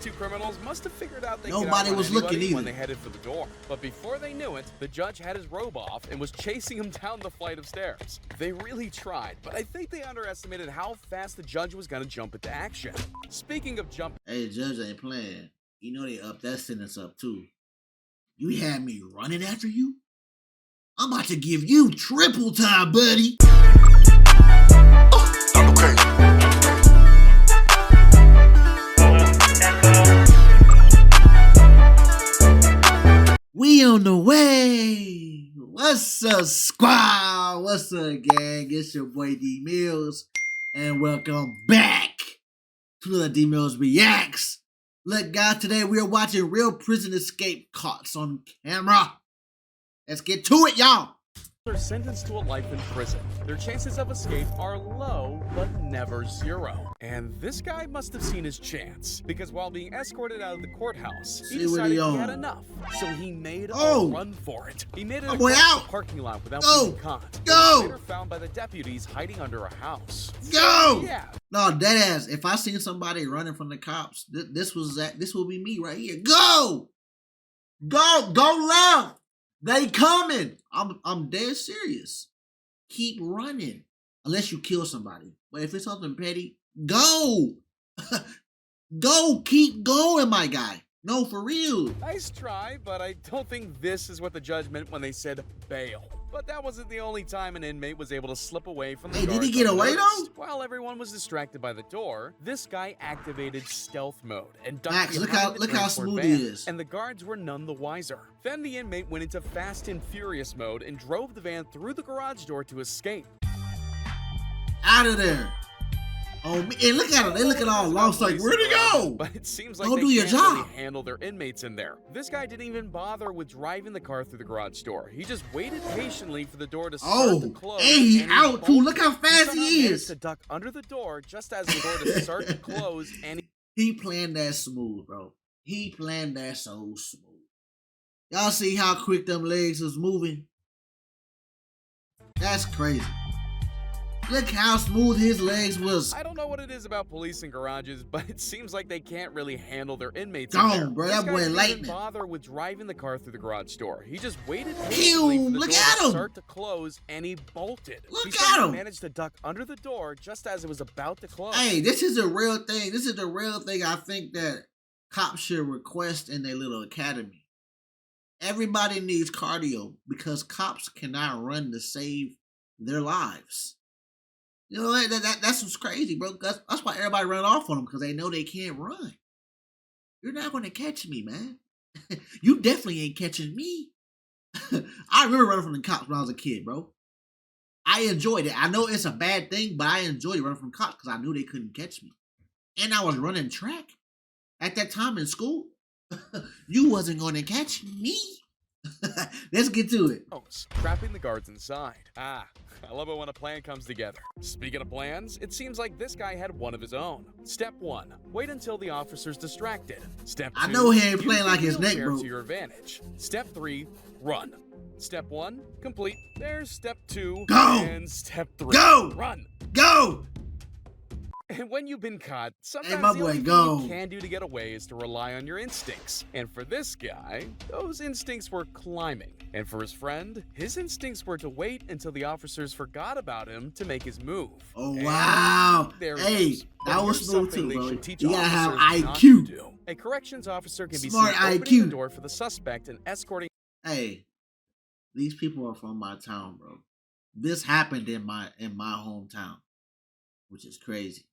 two criminals must have figured out they Nobody was looking either when they headed for the door. But before they knew it, the judge had his robe off and was chasing him down the flight of stairs. They really tried, but I think they underestimated how fast the judge was gonna jump into action. Speaking of jumping, hey, the judge ain't playing. You know they upped that sentence up too. You had me running after you? I'm about to give you triple time, buddy. Okay. We on the way. What's up, squad? What's up, gang? It's your boy D Mills, and welcome back to the D Mills Reacts. Look, guys, today we are watching real prison escape caught on camera. Let's get to it, y'all. they're sentenced to a life in prison. Their chances of escape are low, but never zero. And this guy must have seen his chance, because while being escorted out of the courthouse, he decided he had enough. So he made a run for it. He made it across the parking lot without being caught. Later found by the deputies hiding under a house. Yeah. No, deadass. If I seen somebody running from the cops, this will be me right here. Go left. They coming. I'm dead serious. Keep running. Unless you kill somebody. But if it's something petty, go. Go. Keep going, my guy. No, for real. Nice try, but I don't think this is what the judge meant when they said bail. But that wasn't the only time an inmate was able to slip away from the guards. Did he get away though? While everyone was distracted by the door, this guy activated stealth mode and ducked Max, look how smooth he is. And the guards were none the wiser. Then the inmate went into Fast and Furious mode and drove the van through the garage door to escape. Out of there. Oh, and look at them. They look at all lost like, where'd he go? But it seems like they can't really handle their inmates in there. This guy didn't even bother with driving the car through the garage door. He just waited patiently for the door to start to close. And he out too. Look how fast he is. To duck under the door just as the door to start to close, and he planned that smooth, bro. He planned that so smooth. Y'all see how quick them legs was moving? That's crazy. Look how smooth his legs was. I don't know what it is about police in garages, but it seems like they can't really handle their inmates. Bro, that boy lightning. Didn't bother with driving the car through the garage door. He just waited patiently for the door to start to close, and he bolted. He managed to duck under the door just as it was about to close. Hey, this is a real thing. This is the real thing I think that cops should request in their little academy. Everybody needs cardio because cops cannot run to save their lives. You know, that's what's crazy, bro. That's why everybody run off on them, because they know they can't run. You're not going to catch me, man. You definitely ain't catching me. I remember running from the cops when I was a kid, bro. I enjoyed it. I know it's a bad thing, but I enjoyed running from cops because I knew they couldn't catch me. And I was running track at that time in school. You wasn't going to catch me. Let's get to it. Trapping the guards inside. I love it when a plan comes together. Speaking of plans, it seems like this guy had one of his own. Step 1, wait until the officer's distracted. Step 2, I know he ain't playing like his neck, bro. To your advantage. Step 3, run. Step 1, complete. There's step 2. Go. And step 3. Go. Run. Go. And when you've been caught, sometimes the only thing you can do to get away is to rely on your instincts. And for this guy, those instincts were climbing. And for his friend, his instincts were to wait until the officers forgot about him to make his move. Oh, wow. Hey, that was smooth too, bro. You gotta have IQ. A corrections officer can be smart seen IQ. Opening the door for the suspect and escorting. Hey, these people are from my town, bro. This happened in my hometown, which is crazy.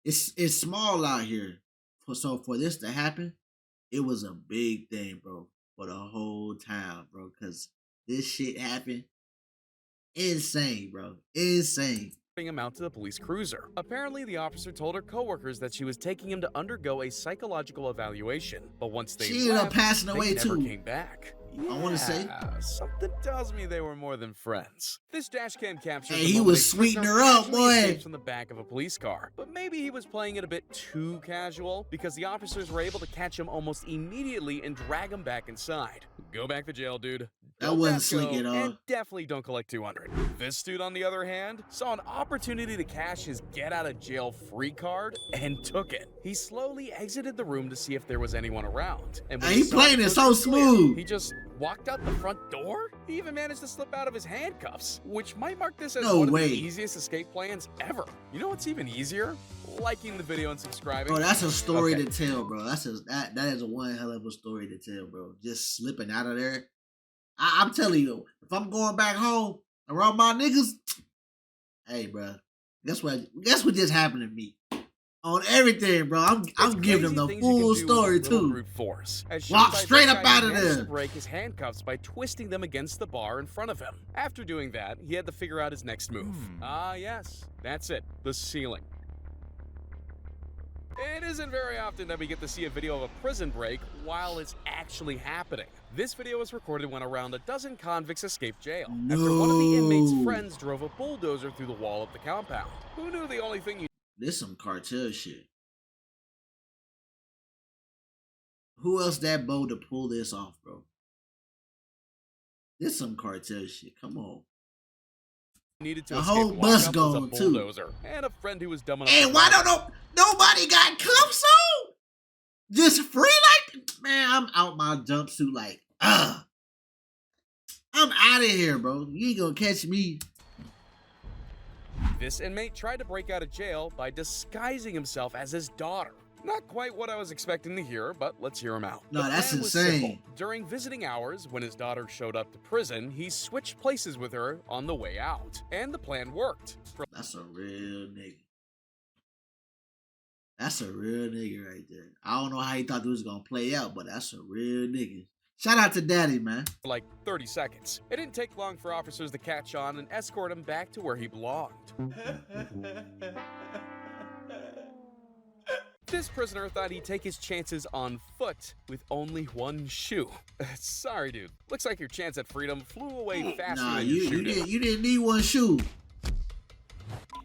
It's small out here, so for this to happen, it was a big thing, bro, for the whole town, bro, because this shit happened. Insane, bro. Insane. Him out to the police cruiser. Apparently, the officer told her coworkers that she was taking him to undergo a psychological evaluation, but once they left, passing away they never too. came back. I want to say. Something tells me they were more than friends. This dash cam captures Hey, the he moment was a sweetening prisoner her up, actually boy. escapes from the back of a police car. But maybe he was playing it a bit too casual, because the officers were able to catch him almost immediately and drag him back inside. Go back to jail, dude. That wasn't slick at all. And definitely don't collect 200. This dude, on the other hand, saw an opportunity to cash his get-out-of-jail-free card and took it. He slowly exited the room to see if there was anyone around. And when He playing it so smooth. He just walked out the front door? He even managed to slip out of his handcuffs, which might mark this as one of the easiest escape plans ever. You know what's even easier? Liking the video and subscribing. Bro, that's a story to tell, bro. That is a one hell of a story to tell, bro. Just slipping out of there. I'm telling you, if I'm going back home around my niggas, hey, bro, guess what just happened to me? On everything, bro. I'm giving them the full story too. Walk straight up out of there. To break his handcuffs by twisting them against the bar in front of him. After doing that, he had to figure out his next move. Ah, yes, that's it, the ceiling. It isn't very often that we get to see a video of a prison break while it's actually happening. This video was recorded when around a dozen convicts escaped jail after one of the inmates' friends drove a bulldozer through the wall of the compound. Who knew the only thing you... This some cartel shit. Who else that bold to pull this off, bro? This some cartel shit. Come on. Needed to the whole bus gone too. And a friend who was dumb enough. And why don't nobody got cuffs on? Just free like, man, I'm out my jumpsuit like, I'm out of here, bro. You ain't gonna catch me. This inmate tried to break out of jail by disguising himself as his daughter. Not quite what I was expecting to hear, but let's hear him out. No, that's insane. During visiting hours, when his daughter showed up to prison, he switched places with her on the way out. And the plan worked. That's a real nigga. That's a real nigga right there. I don't know how he thought this was going to play out, but that's a real nigga. Shout out to Daddy, man. For like 30 seconds. It didn't take long for officers to catch on and escort him back to where he belonged. This prisoner thought he'd take his chances on foot with only one shoe. Sorry, dude. Looks like your chance at freedom flew away faster than your shoe did. You didn't need one shoe.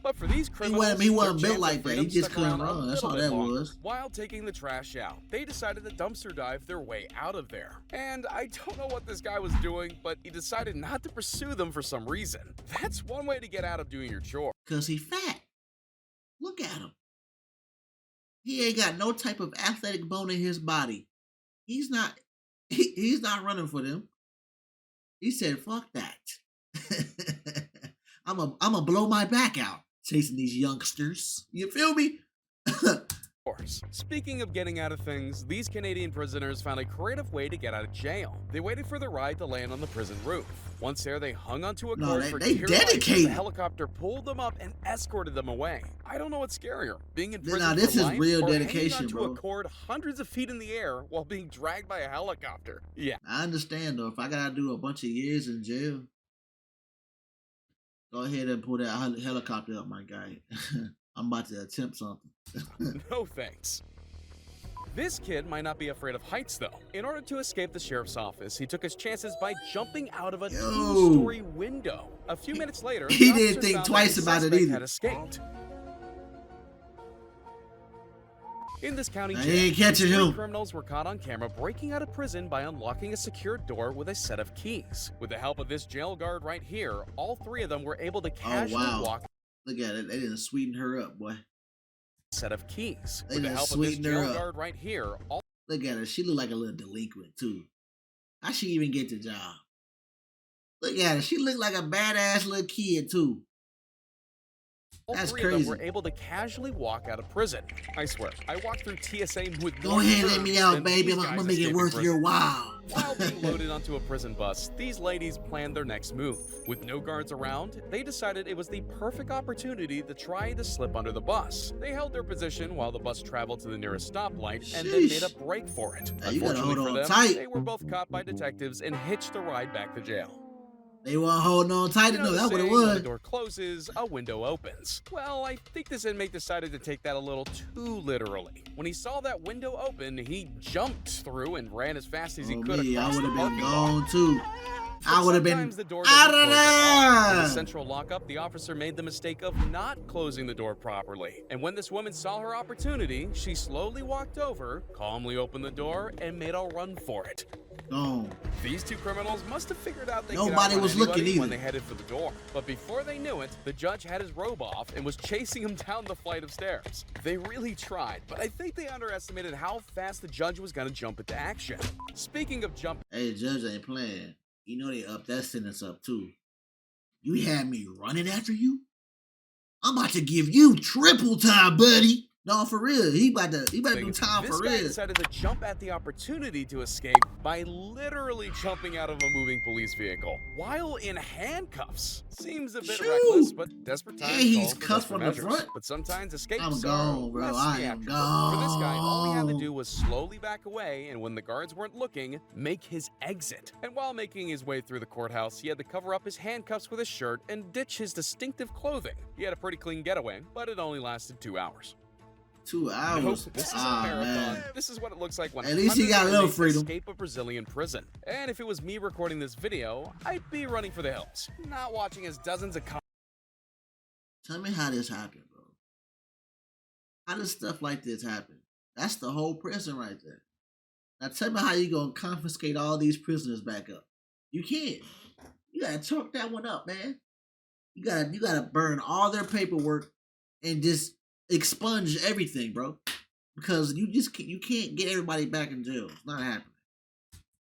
But for these criminals, he wasn't built like that. He just couldn't run. That's all that was. While taking the trash out, they decided to dumpster dive their way out of there. And I don't know what this guy was doing, but he decided not to pursue them for some reason. That's one way to get out of doing your chore. Because he's fat. Look at him. He ain't got no type of athletic bone in his body. He's not running for them. He said, fuck that. I'm a blow my back out chasing these youngsters. You feel me? Speaking of getting out of things, these Canadian prisoners found a creative way to get out of jail. They waited for the ride to land on the prison roof. Once there, they hung onto a cord for dear life. The helicopter pulled them up and escorted them away. I don't know what's scarier, being in prison this for is life, real or dedication, hanging onto bro. a cord hundreds of feet in the air while being dragged by a helicopter. Yeah, I understand though. If I gotta do a bunch of years in jail, go ahead and pull that helicopter up, my guy. I'm about to attempt something. No thanks. This kid might not be afraid of heights, though. In order to escape the sheriff's office, he took his chances by jumping out of a two-story window. A few minutes later, he didn't think twice about it either. Had escaped. In this county jail, three criminals were caught on camera breaking out of prison by unlocking a secured door with a set of keys. With the help of this jail guard right here, all three of them were able to casually walk. Look at it. They didn't sweeten her up, boy. Set of keys. They With the help of this jail guard right here. Look at her. She look like a little delinquent, too. How she even get the job? Look at her. She look like a badass little kid, too. That's three crazy. Of them were able to casually walk out of prison. I swear, I walked through TSA with Go ahead and let me out, baby. I'm gonna make it worth your while. While being loaded onto a prison bus, these ladies planned their next move. With no guards around, they decided it was the perfect opportunity to try to slip under the bus. They held their position while the bus traveled to the nearest stoplight and then made a break for it. Now, unfortunately for them, they were both caught by detectives and hitched the ride back to jail. They weren't holding on tight You know enough. the That's what it saying, when was. a door closes, a window opens. Well, I think this inmate decided to take that a little too literally. When he saw that window open, he jumped through and ran as fast as he could Me, I across would the have been parking lot. gone too. I would have been Sometimes the door out doesn't of close at all. In the there. central lockup, the officer made the mistake of not closing the door properly. And when this woman saw her opportunity, she slowly walked over, calmly opened the door, and made a run for it. Gone. These two criminals must have figured out they Nobody could outrun was looking anybody when either. they headed for the door. But before they knew it, the judge had his robe off and was chasing him down the flight of stairs. They really tried, but I think they underestimated how fast the judge was going to jump into action. Speaking of jumping, Hey, the judge ain't playing. You know they upped that sentence up too. You had me running after you? I'm about to give you triple time, buddy. No, for real. He about to do time for this guy real. decided to jump at the opportunity to escape by literally jumping out of a moving police vehicle while in handcuffs. Seems a bit reckless, but desperate times he's call for cuffed desperate from the measures. front. But sometimes escapes I'm are gone, bro. less I am theatrical. For this guy, all he had to gone. do was slowly back away, and when the guards weren't looking, make his exit. And while making his way through the courthouse, he had to cover up his handcuffs with a shirt and ditch his distinctive clothing. He had a pretty clean getaway, but it only lasted 2 hours. 2 hours. Nope, this is a marathon. Man. This is what it looks like when At least he got a little freedom. escape a Brazilian prison. And if it was me recording this video, I'd be running for the hills, not watching as dozens of Tell me how this happened, bro. How does stuff like this happen? That's the whole prison right there. Now tell me how you gonna confiscate all these prisoners back up. You can't. You gotta chalk that one up, man. You gotta burn all their paperwork and just expunge everything, bro. Because you can't get everybody back in jail. It's not happening.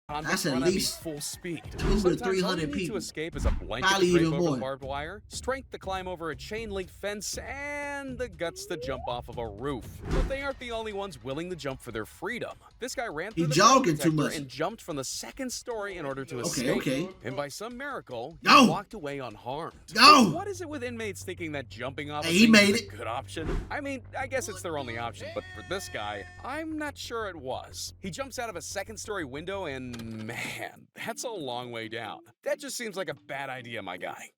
That's at least full speed. 200 to Sometimes all you 300 need people. to escape is a blanket Probably to drape even over more. barbed wire, strength to climb over a chain link fence, and the guts to jump off of a roof. But they aren't the only ones willing to jump for their freedom. This guy ran through the metal jogging too detector much. and jumped from the 2nd story in order to escape. Okay. And by some miracle, he No. walked away unharmed. No. But what is it with inmates thinking that jumping off Hey, a he thing made is a it. good option? I mean, I guess it's their only option, but for this guy, I'm not sure it was. He jumps out of a 2nd-story window and, man, that's a long way down. That just seems like a bad idea, my guy.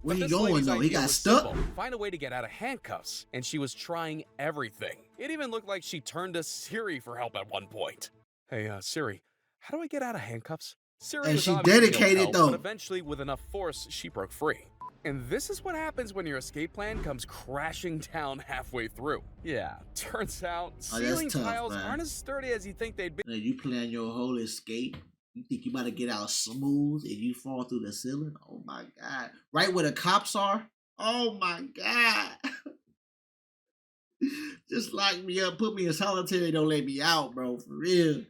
Where But he this going lady's though? He idea got was stuck. simple. Find a way to get out of handcuffs, and she was trying everything. It even looked like she turned to Siri for help at one point. Hey, Siri, how do I get out of handcuffs? Siri And was she obviously no dedicated, help, though. But eventually, with enough force, she broke free. And this is what happens when your escape plan comes crashing down halfway through. Yeah, turns out Oh, that's ceiling tough, tiles man. aren't as sturdy as you think they'd be. Man, you plan your whole escape. You think you about to get out smooth and you fall through the ceiling? Oh my God. Right where the cops are? Oh my God. Just lock me up, put me in solitary, don't let me out, bro. For real.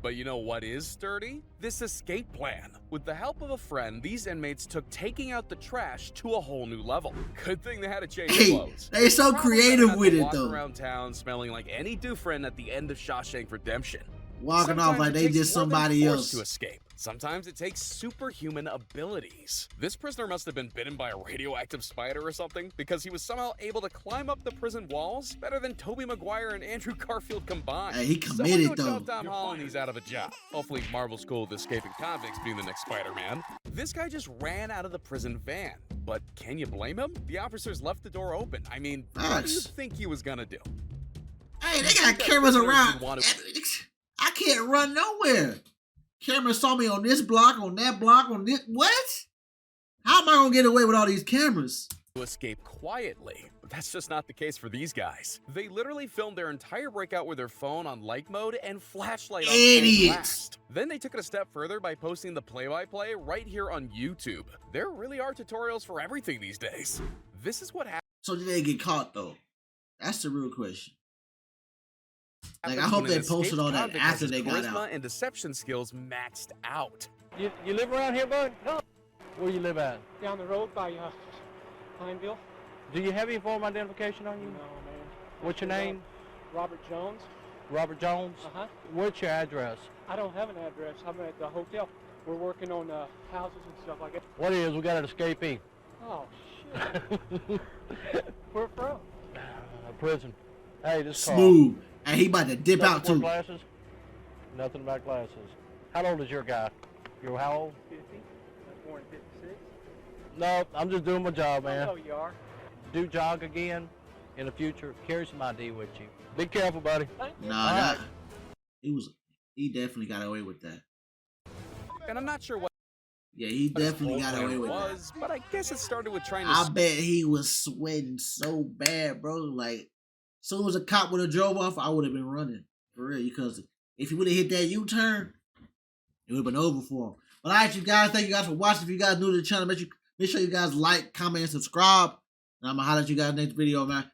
But you know what is sturdy? This escape plan. With the help of a friend, these inmates took taking out the trash to a whole new level. Good thing they had to change Hey, clothes. they so Probably creative had to with it walk though. around town smelling like any Dufresne at the end of Shawshank Redemption. Walking off Sometimes like it they takes just more than somebody force else. to escape. Sometimes it takes superhuman abilities. This prisoner must have been bitten by a radioactive spider or something, because he was somehow able to climb up the prison walls better than Tobey Maguire and Andrew Garfield combined. Hey, he committed, Someone go though. tell Tom Holland he's out of a job. Hopefully Marvel's cool with escaping convicts being the next Spider-Man. This guy just ran out of the prison van. But can you blame him? The officers left the door open. I mean, what do you think he was gonna do? Hey, they got cameras around. Wanted- I can't run nowhere. Cameras saw me on this block, on that block, on this. What? How am I gonna get away with all these cameras? to escape quietly. But that's just not the case for these guys. They literally filmed their entire breakout with their phone on light mode and flashlight on full Idiots. blast. Then they took it a step further by posting the play-by-play right here on YouTube. There really are tutorials for everything these days. This is what happens. So did they get caught though? That's the real question. Like, I when hope an they posted escaped all that convict has after his they got charisma out. and deception skills maxed out. You live around here, bud? No. Where you live at? Down the road by Pineville. Do you have any form of identification on you? No, man. What's your name? Robert Jones. Robert Jones? Uh-huh. What's your address? I don't have an address. I'm at the hotel. We're working on houses and stuff like that. What is? We got an escapee. Oh, shit. Where from? Prison. Hey, this car. Smooth. And he about to dip out Nothing too. for glasses? Nothing about glasses. How old is your guy? You're how old? 50. I was born in 56. No, I'm just doing my job, I man. know you are. Do jog again in the future. Carry some ID with you. Be careful, buddy. Thank you. Nah, All right. he definitely got away with that. And I'm not sure what Yeah, he his definitely whole got away plan with that. was, but I guess it started with trying to I bet he was sweating so bad, bro. Like, as soon as a cop would have drove off, I would have been running. For real. Because if he would have hit that U-turn, it would have been over for him. But alright, you guys, thank you guys for watching. If you guys new to the channel, make sure you guys like, comment, and subscribe. And I'm gonna holler at you guys next video, man.